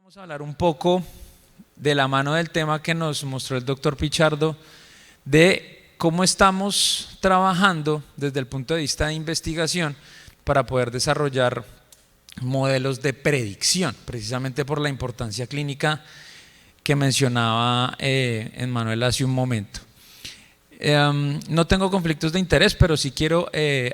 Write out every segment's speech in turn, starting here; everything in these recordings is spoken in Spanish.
Vamos a hablar un poco de la mano del tema que nos mostró el doctor Pichardo, de cómo estamos trabajando desde el punto de vista de investigación para poder desarrollar modelos de predicción, precisamente por la importancia clínica que mencionaba Emmanuel hace un momento. No tengo conflictos de interés, pero sí quiero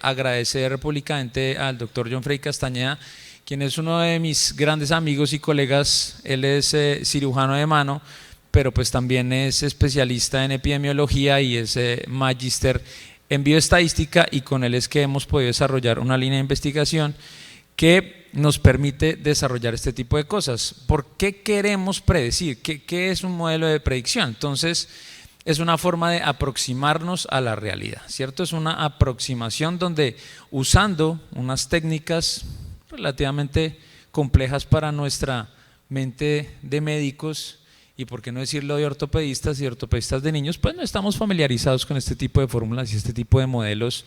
agradecer públicamente al doctor John Frey Castañeda, quien es uno de mis grandes amigos y colegas. Él es cirujano de mano, pero pues también es especialista en epidemiología y es magíster en bioestadística, y con él es que hemos podido desarrollar una línea de investigación que nos permite desarrollar este tipo de cosas. ¿Por qué queremos predecir? ¿Qué es un modelo de predicción? Entonces, es una forma de aproximarnos a la realidad, ¿cierto? Es una aproximación donde, usando unas técnicas relativamente complejas para nuestra mente de médicos, y por qué no decirlo de ortopedistas y ortopedistas de niños, pues no estamos familiarizados con este tipo de fórmulas y este tipo de modelos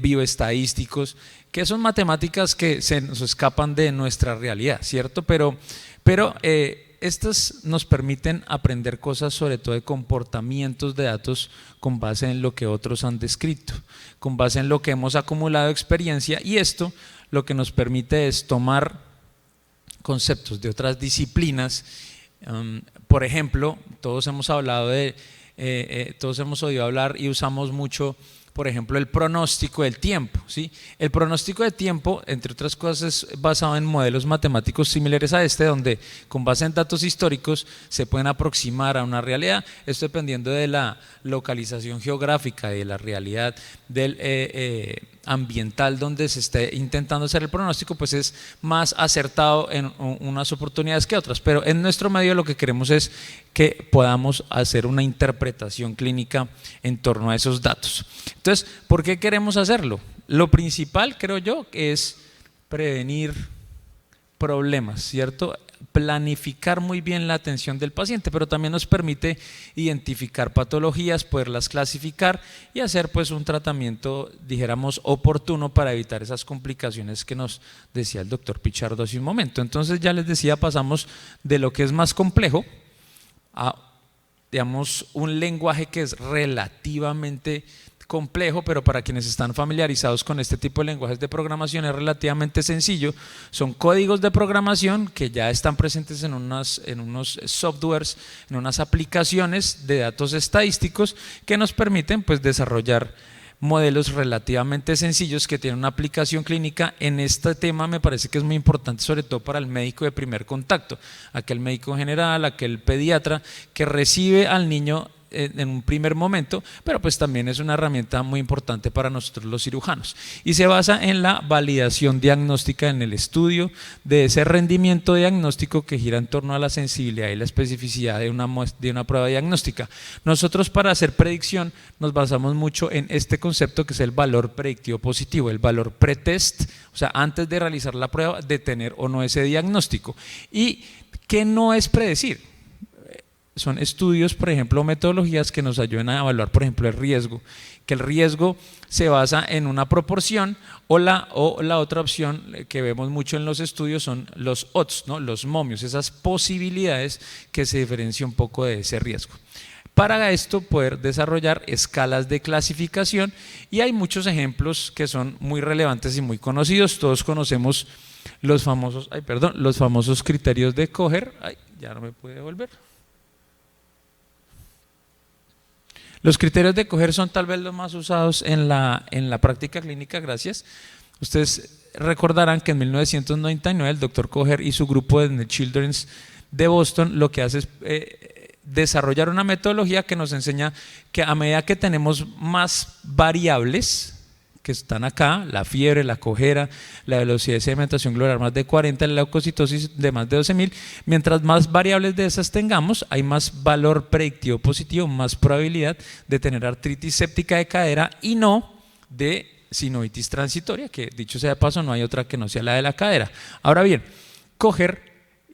bioestadísticos, que son matemáticas que se nos escapan de nuestra realidad, ¿cierto? Pero estas nos permiten aprender cosas, sobre todo de comportamientos de datos, con base en lo que otros han descrito, con base en lo que hemos acumulado de experiencia, y esto lo que nos permite es tomar conceptos de otras disciplinas. Por ejemplo, todos hemos oído hablar y usamos mucho, por ejemplo, el pronóstico del tiempo, ¿sí? El pronóstico de tiempo, entre otras cosas, es basado en modelos matemáticos similares a este, donde con base en datos históricos se pueden aproximar a una realidad. Esto dependiendo de la localización geográfica y de la realidad del ambiental donde se esté intentando hacer el pronóstico, pues es más acertado en unas oportunidades que otras. Pero en nuestro medio lo que queremos es que podamos hacer una interpretación clínica en torno a esos datos. Entonces, ¿por qué queremos hacerlo? Lo principal, creo yo, es prevenir problemas, ¿cierto? Planificar muy bien la atención del paciente, pero también nos permite identificar patologías, poderlas clasificar y hacer pues un tratamiento, dijéramos, oportuno para evitar esas complicaciones que nos decía el doctor Pichardo hace un momento. Entonces, ya les decía, pasamos de lo que es más complejo a, digamos, un lenguaje que es relativamente complejo, pero para quienes están familiarizados con este tipo de lenguajes de programación es relativamente sencillo. Son códigos de programación que ya están presentes en unos softwares, en unas aplicaciones de datos estadísticos que nos permiten pues desarrollar modelos relativamente sencillos que tienen una aplicación clínica. En este tema me parece que es muy importante, sobre todo para el médico de primer contacto, aquel médico general, aquel pediatra que recibe al niño en un primer momento, pero pues también es una herramienta muy importante para nosotros los cirujanos, y se basa en la validación diagnóstica, en el estudio de ese rendimiento diagnóstico que gira en torno a la sensibilidad y la especificidad de una prueba diagnóstica. Nosotros, para hacer predicción, nos basamos mucho en este concepto que es el valor predictivo positivo, el valor pretest, o sea, antes de realizar la prueba, de tener o no ese diagnóstico. ¿Y qué no es predecir? Son estudios, por ejemplo, metodologías que nos ayudan a evaluar, por ejemplo, el riesgo, que el riesgo se basa en una proporción, o la otra opción que vemos mucho en los estudios son los odds, ¿no? Los momios, esas posibilidades que se diferencian un poco de ese riesgo. Para esto, poder desarrollar escalas de clasificación, y hay muchos ejemplos que son muy relevantes y muy conocidos. Todos conocemos los famosos criterios de Coher. Ya no me pude devolver. Los criterios de Coher son tal vez los más usados en la práctica clínica, gracias. Ustedes recordarán que en 1999 el doctor Coher y su grupo en el Children's de Boston lo que hace es desarrollar una metodología que nos enseña que a medida que tenemos más variables que están acá, la fiebre, la cojera, la velocidad de sedimentación glomerular más de 40, la leucocitosis de más de 12.000, mientras más variables de esas tengamos, hay más valor predictivo positivo, más probabilidad de tener artritis séptica de cadera y no de sinovitis transitoria, que dicho sea de paso no hay otra que no sea la de la cadera. Ahora bien, Coher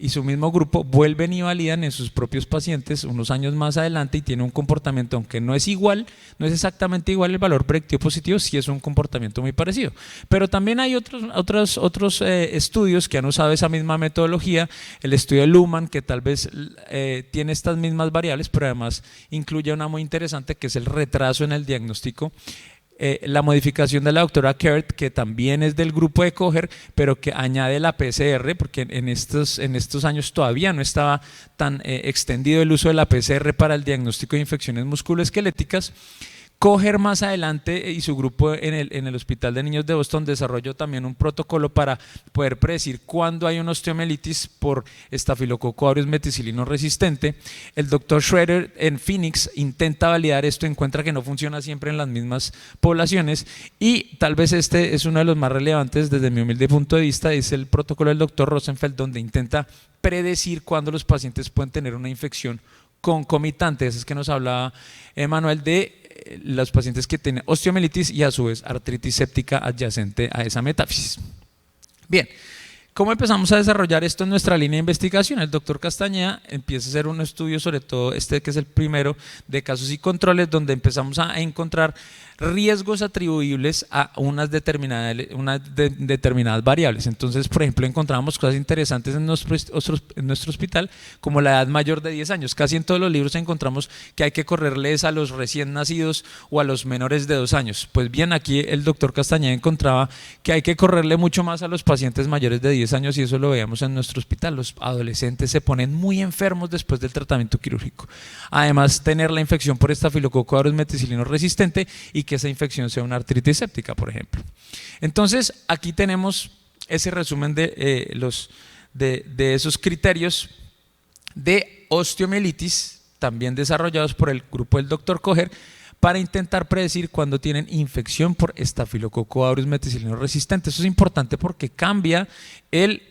y su mismo grupo vuelven y validan en sus propios pacientes unos años más adelante y tiene un comportamiento, aunque no es igual, no es exactamente igual el valor predictivo positivo, sí es un comportamiento muy parecido. Pero también hay otros estudios que han usado esa misma metodología, el estudio de Luhmann, que tal vez tiene estas mismas variables, pero además incluye una muy interesante que es el retraso en el diagnóstico. La modificación de la doctora Kert, que también es del grupo de Kocher, pero que añade la PCR, porque en estos años todavía no estaba tan extendido el uso de la PCR para el diagnóstico de infecciones musculoesqueléticas. Kocher más adelante y su grupo en el Hospital de Niños de Boston desarrolló también un protocolo para poder predecir cuándo hay una osteomielitis por Staphylococcus aureus meticilino resistente. El doctor Schroeder en Phoenix intenta validar esto, encuentra que no funciona siempre en las mismas poblaciones y tal vez este es uno de los más relevantes desde mi humilde punto de vista, es el protocolo del doctor Rosenfeld, donde intenta predecir cuándo los pacientes pueden tener una infección concomitante. Eso es que nos hablaba Emanuel de los pacientes que tienen osteomielitis y a su vez artritis séptica adyacente a esa metáfisis. Bien, ¿cómo empezamos a desarrollar esto en nuestra línea de investigación? El doctor Castañeda empieza a hacer un estudio, sobre todo este que es el primero de casos y controles, donde empezamos a encontrar riesgos atribuibles a unas determinadas variables. Entonces, por ejemplo, encontramos cosas interesantes en nuestro hospital, como la edad mayor de 10 años. Casi en todos los libros encontramos que hay que correrles a los recién nacidos o a los menores de 2 años. Pues bien, aquí el doctor Castañeda encontraba que hay que correrle mucho más a los pacientes mayores de 10 años y eso lo veíamos en nuestro hospital. Los adolescentes se ponen muy enfermos después del tratamiento quirúrgico. Además, tener la infección por Staphylococcus aureus meticilino resistente y que esa infección sea una artritis séptica, por ejemplo. Entonces, aquí tenemos ese resumen de esos criterios de osteomielitis, también desarrollados por el grupo del Dr. Kocher, para intentar predecir cuándo tienen infección por Staphylococcus aureus meticilino resistente. Eso es importante porque cambia el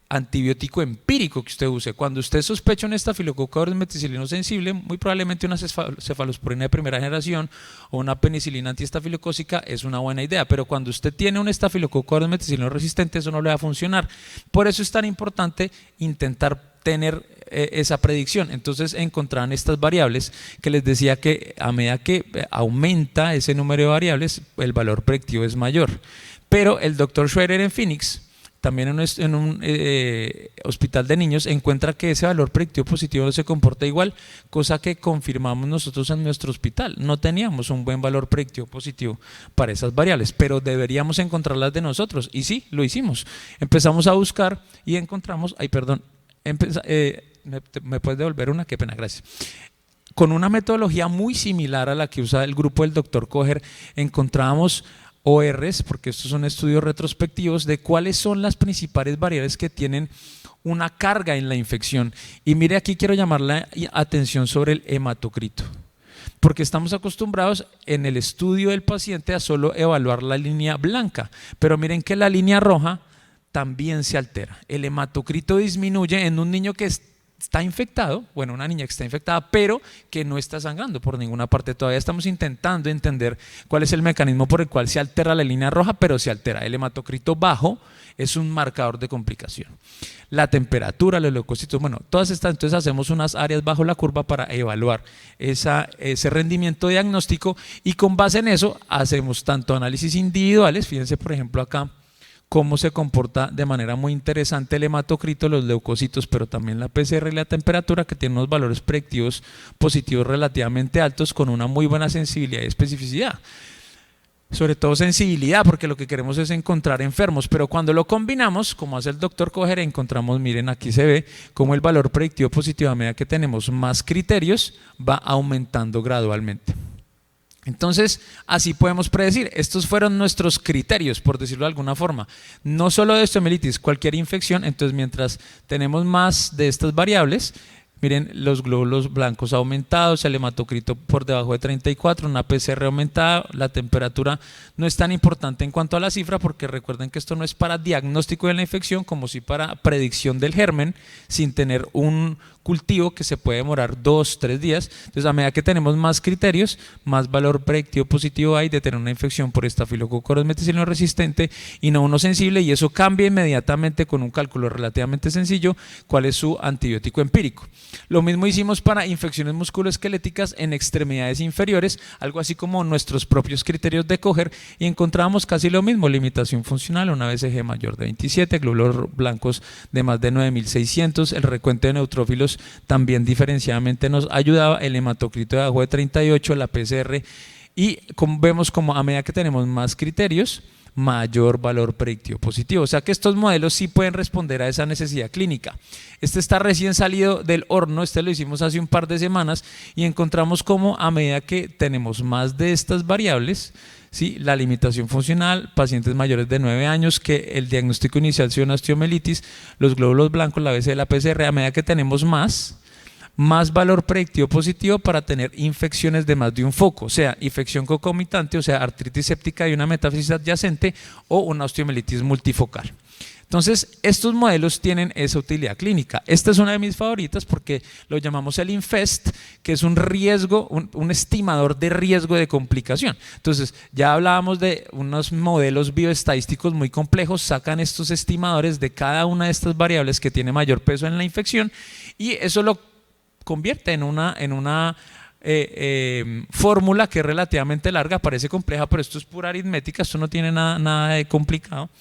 antibiótico empírico que usted use. Cuando usted sospecha un Staphylococcus aureus meticilino sensible, muy probablemente una cefalosporina de primera generación o una penicilina antiestafilocócica es una buena idea, pero cuando usted tiene un Staphylococcus aureus meticilino resistente, eso no le va a funcionar. Por eso es tan importante intentar tener esa predicción. Entonces encontraron estas variables que les decía que a medida que aumenta ese número de variables, el valor predictivo es mayor. Pero el doctor Schroeder en Phoenix, también en un hospital de niños, encuentra que ese valor predictivo positivo no se comporta igual, cosa que confirmamos nosotros en nuestro hospital. No teníamos un buen valor predictivo positivo para esas variables, pero deberíamos encontrarlas de nosotros. Y sí, lo hicimos. Empezamos a buscar y encontramos, ¿me puedes devolver una? Qué pena, gracias. Con una metodología muy similar a la que usa el grupo del Dr. Kocher, encontramos ORs, porque estos son estudios retrospectivos de cuáles son las principales variables que tienen una carga en la infección. Y mire, aquí quiero llamar la atención sobre el hematocrito, porque estamos acostumbrados en el estudio del paciente a solo evaluar la línea blanca, pero miren que la línea roja también se altera. El hematocrito disminuye en un niño que está infectado, bueno, una niña que está infectada, pero que no está sangrando por ninguna parte. Todavía estamos intentando entender cuál es el mecanismo por el cual se altera la línea roja, pero se altera. El hematocrito bajo es un marcador de complicación. La temperatura, los leucocitos, bueno, todas estas, entonces hacemos unas áreas bajo la curva para evaluar ese rendimiento diagnóstico y con base en eso hacemos tanto análisis individuales, fíjense por ejemplo acá, cómo se comporta de manera muy interesante el hematocrito, los leucocitos, pero también la PCR y la temperatura, que tienen unos valores predictivos positivos relativamente altos con una muy buena sensibilidad y especificidad. Sobre todo sensibilidad, porque lo que queremos es encontrar enfermos, pero cuando lo combinamos, como hace el doctor Kocher, encontramos, miren, aquí se ve cómo el valor predictivo positivo a medida que tenemos más criterios va aumentando gradualmente. Entonces, así podemos predecir. Estos fueron nuestros criterios, por decirlo de alguna forma. No solo de osteomielitis, cualquier infección. Entonces, mientras tenemos más de estas variables, miren los glóbulos blancos aumentados, el hematocrito por debajo de 34, una PCR aumentada, la temperatura no es tan importante en cuanto a la cifra porque recuerden que esto no es para diagnóstico de la infección como si para predicción del germen sin tener un cultivo que se puede demorar 2-3 días. Entonces, a medida que tenemos más criterios, más valor predictivo positivo hay de tener una infección por estafilococo aureus meticilino resistente y no uno sensible, y eso cambia inmediatamente con un cálculo relativamente sencillo cuál es su antibiótico empírico. Lo mismo hicimos para infecciones musculoesqueléticas en extremidades inferiores, algo así como nuestros propios criterios de Kocher, y encontramos casi lo mismo: limitación funcional, una BCG mayor de 27, glóbulos blancos de más de 9600, el recuento de neutrófilos también diferenciadamente nos ayudaba, el hematocrito de abajo de 38, la PCR, y como vemos, como a medida que tenemos más criterios, mayor valor predictivo positivo. O sea que estos modelos sí pueden responder a esa necesidad clínica. Este está recién salido del horno, este lo hicimos hace un par de semanas y encontramos como a medida que tenemos más de estas variables, ¿sí? La limitación funcional, pacientes mayores de 9 años, que el diagnóstico inicial sea una osteomielitis, los glóbulos blancos, la BCG, la PCR, a medida que tenemos más valor predictivo positivo para tener infecciones de más de un foco, sea infección concomitante, o sea artritis séptica y una metáfisis adyacente, o una osteomielitis multifocal. Entonces, estos modelos tienen esa utilidad clínica. Esta es una de mis favoritas porque lo llamamos el INFEST, que es un riesgo, un estimador de riesgo de complicación. Entonces, ya hablábamos de unos modelos bioestadísticos muy complejos, sacan estos estimadores de cada una de estas variables que tiene mayor peso en la infección, y eso lo convierte en una fórmula que es relativamente larga, parece compleja, pero esto es pura aritmética, esto no tiene nada de complicado,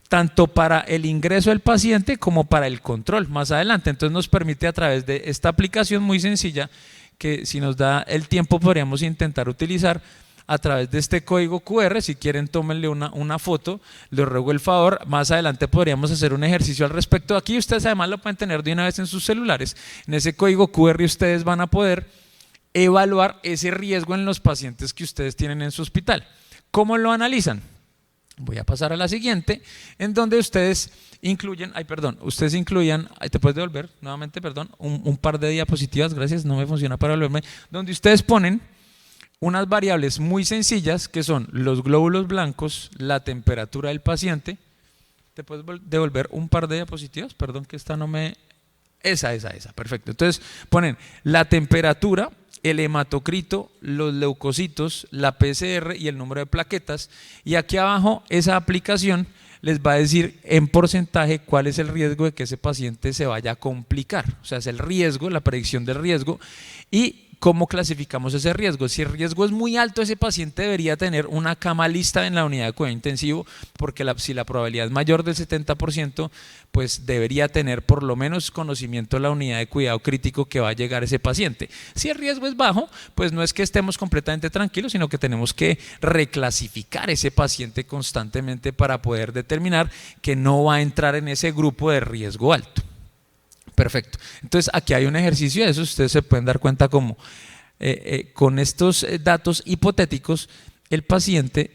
tanto para el ingreso del paciente como para el control más adelante. Entonces nos permite, a través de esta aplicación muy sencilla, que si nos da el tiempo podríamos intentar utilizar, a través de este código QR, si quieren tómenle una foto, les ruego el favor, más adelante podríamos hacer un ejercicio al respecto. Aquí ustedes además lo pueden tener de una vez en sus celulares. En ese código QR ustedes van a poder evaluar ese riesgo en los pacientes que ustedes tienen en su hospital. ¿Cómo lo analizan? Voy a pasar a la siguiente, en donde ustedes incluyen, ¿te puedes devolver nuevamente, perdón? Un par de diapositivas, gracias, no me funciona para devolverme, donde ustedes ponen unas variables muy sencillas que son los glóbulos blancos, la temperatura del paciente. ¿Te puedes devolver un par de diapositivas? Perdón que esta no me... Esa, perfecto. Entonces ponen la temperatura, el hematocrito, los leucocitos, la PCR y el número de plaquetas, y aquí abajo esa aplicación les va a decir en porcentaje cuál es el riesgo de que ese paciente se vaya a complicar. O sea, es el riesgo, la predicción del riesgo, y ¿cómo clasificamos ese riesgo? Si el riesgo es muy alto, ese paciente debería tener una cama lista en la unidad de cuidado intensivo, porque si la probabilidad es mayor del 70%, pues debería tener por lo menos conocimiento de la unidad de cuidado crítico que va a llegar ese paciente. Si el riesgo es bajo, pues no es que estemos completamente tranquilos, sino que tenemos que reclasificar ese paciente constantemente para poder determinar que no va a entrar en ese grupo de riesgo alto. Perfecto. Entonces aquí hay un ejercicio de eso, ustedes se pueden dar cuenta como con estos datos hipotéticos el paciente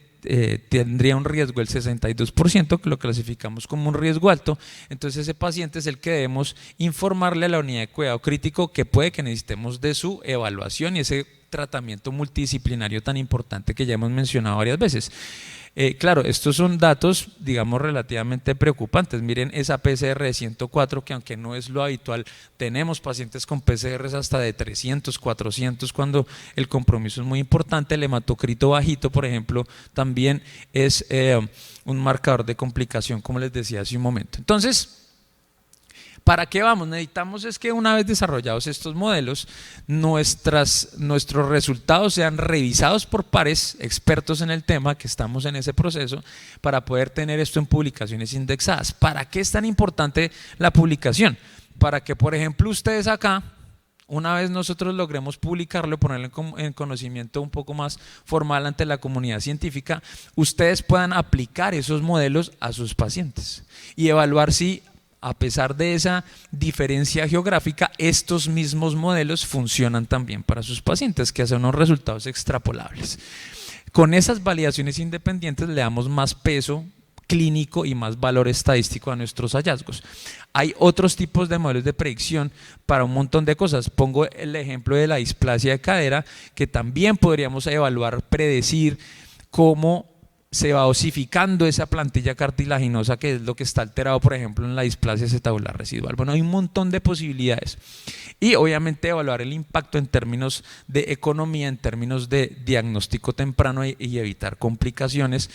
tendría un riesgo del 62%, que lo clasificamos como un riesgo alto. Entonces ese paciente es el que debemos informarle a la unidad de cuidado crítico que puede que necesitemos de su evaluación y ese tratamiento multidisciplinario tan importante que ya hemos mencionado varias veces. Claro, estos son datos, digamos, relativamente preocupantes. Miren esa PCR de 104, que aunque no es lo habitual, tenemos pacientes con PCRs hasta de 300, 400, cuando el compromiso es muy importante. El hematocrito bajito, por ejemplo, también es un marcador de complicación, como les decía hace un momento. Entonces, ¿para qué vamos? Necesitamos es que una vez desarrollados estos modelos, nuestros resultados sean revisados por pares expertos en el tema, que estamos en ese proceso, para poder tener esto en publicaciones indexadas. ¿Para qué es tan importante la publicación? Para que, por ejemplo, ustedes acá, una vez nosotros logremos publicarlo, ponerlo en conocimiento un poco más formal ante la comunidad científica, ustedes puedan aplicar esos modelos a sus pacientes y evaluar si, a pesar de esa diferencia geográfica, estos mismos modelos funcionan también para sus pacientes, que hacen unos resultados extrapolables. Con esas validaciones independientes le damos más peso clínico y más valor estadístico a nuestros hallazgos. Hay otros tipos de modelos de predicción para un montón de cosas. Pongo el ejemplo de la displasia de cadera, que también podríamos evaluar, predecir cómo se va osificando esa plantilla cartilaginosa, que es lo que está alterado, por ejemplo, en la displasia acetabular residual. Bueno, hay un montón de posibilidades. Y obviamente evaluar el impacto en términos de economía, en términos de diagnóstico temprano y evitar complicaciones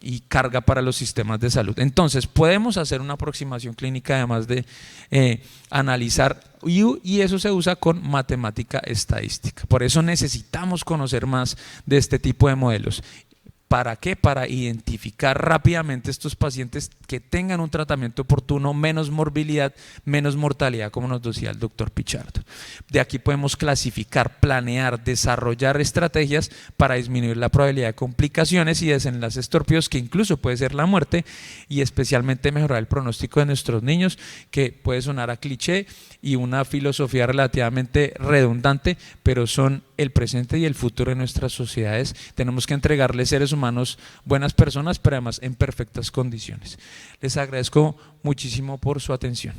y carga para los sistemas de salud. Entonces, podemos hacer una aproximación clínica además de analizar, y eso se usa con matemática estadística. Por eso necesitamos conocer más de este tipo de modelos. ¿Para qué? Para identificar rápidamente estos pacientes que tengan un tratamiento oportuno, menos morbilidad, menos mortalidad, como nos decía el doctor Pichardo. De aquí podemos clasificar, planear, desarrollar estrategias para disminuir la probabilidad de complicaciones y desenlaces torpidos, que incluso puede ser la muerte, y especialmente mejorar el pronóstico de nuestros niños, que puede sonar a cliché y una filosofía relativamente redundante, pero son el presente y el futuro de nuestras sociedades. Tenemos que entregarles seres humanos, buenas personas, pero además en perfectas condiciones. Les agradezco muchísimo por su atención.